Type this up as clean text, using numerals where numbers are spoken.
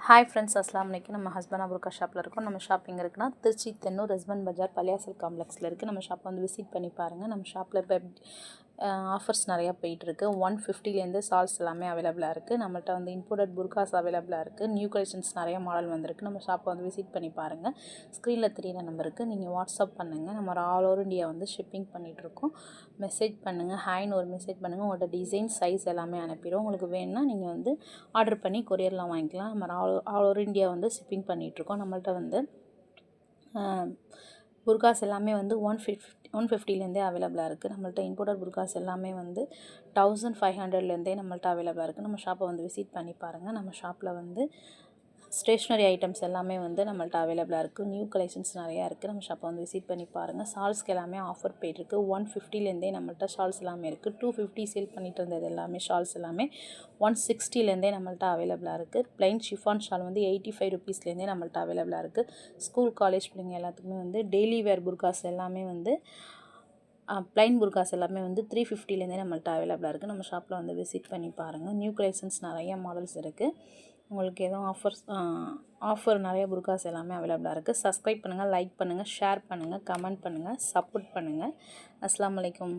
Hi friends, அஸ்லாம் வலைக்கும். நம்ம ஹஸ்பண்ட் புர்கா ஷாப்பில் இருக்கோம். நம்ம ஷாப் எங்கே இருக்குன்னா திருச்சி தென்னூர் ஹஸ்பண்ட் பஜார் பள்ளியாசல் காம்ப்ளெக்ஸில் இருக்குது. நம்ம ஷாப்பை வந்து விசிட் பண்ணி பாருங்கள். நம்ம ஷாப்பில் இப்போ ஆஃபர்ஸ் நிறையா போயிட்டுருக்கு. 150லேருந்து சால்ஸ் எல்லாமே அவைலபிளாக இருக்குது. நம்மள்ட்ட வந்து இம்போர்ட்டட் புர்காஸ் அவைலபிளாக இருக்குது. நியூ கலெக்ஷன்ஸ் நிறைய மாடல் வந்திருக்கு. நம்ம ஷாப்பை வந்து விசிட் பண்ணி பாருங்கள். ஸ்க்ரீனில் தெரியிற நம்பருக்கு நீங்கள் வாட்ஸ்அப் பண்ணுங்கள். நம்ம ஆல் ஓவர் இந்தியா வந்து ஷிப்பிங் பண்ணிகிட்ருக்கோம். மெசேஜ் பண்ணுங்கள், ஹாய்னு ஒரு மெசேஜ் பண்ணுங்கள். உங்களோட டிசைன் சைஸ் எல்லாமே அனுப்பிடுவோம். உங்களுக்கு வேணும்னா நீங்கள் வந்து ஆர்டர் பண்ணி கொரியர்லாம் வாங்கிக்கலாம். நம்ம ஆல் ஓவர் இந்தியா வந்து ஷிப்பிங் பண்ணிகிட்ருக்கோம். நம்மள்ட்ட வந்து புர்காஸ் எல்லாமே வந்து 150லேருந்தே அவைலபிளாக இருக்குது. நம்மள்ட்ட இம்போர்ட்டட் புர்காஸ் எல்லாமே வந்து 1500லேருந்தே நம்மள்ட்ட அவைலபிளாக இருக்குது. நம்ம ஷாப்பை வந்து விசிட் பண்ணி பாருங்கள். நம்ம ஷாப்பில் வந்து ஸ்டேஷ்னரி ஐட்டம்ஸ் எல்லாமே வந்து நம்மள்ட்ட அவைலபிளாக இருக்குது. நியூ கலெக்ஷன்ஸ் நிறையா இருக்குது. நம்ம ஷாப்பை வந்து விசிட் பண்ணி பாருங்கள். ஷால்ஸ்க்கு எல்லாமே ஆஃபர் போயிட்டுருக்கு. 150லேருந்தே நம்மள்ட்ட ஷால்ஸ் எல்லாமே இருக்குது. 250 சேல் பண்ணிட்டு இருந்தது எல்லாமே ஷால்ஸ் எல்லாமே 160லேருந்தே நம்மள்ட்ட அவைலபிளாக இருக்குது. ப்ளைன் ஷிஃபான் ஷால் வந்து 85 ருபீஸ்லேருந்தே நம்மள்ட்ட அவைலபிளாக இருக்குது. ஸ்கூல் காலேஜ் பிள்ளைங்க எல்லாத்துக்குமே வந்து டெய்லி வேர் புர்காஸ் எல்லாமே வந்து ப்ளைன் புர்காஸ் எல்லாமே வந்து 350லேருந்தே நம்மள்ட்ட அவைலபிளாக இருக்குது. நம்ம ஷாப்பில் வந்து விசிட் பண்ணி பாருங்கள். நியூ கலெக்ஷன்ஸ் நிறைய மாடல்ஸ் இருக்குது. உங்களுக்கு எதுவும் ஆஃபர் நிறைய புர்காஸ் எல்லாமே அவைலபிளாக இருக்குது. சப்ஸ்கிரைப் பண்ணுங்கள், லைக் பண்ணுங்கள், ஷேர் பண்ணுங்கள், கமெண்ட் பண்ணுங்கள், சப்போர்ட் பண்ணுங்கள். அஸ்ஸலாமு அலைக்கும்.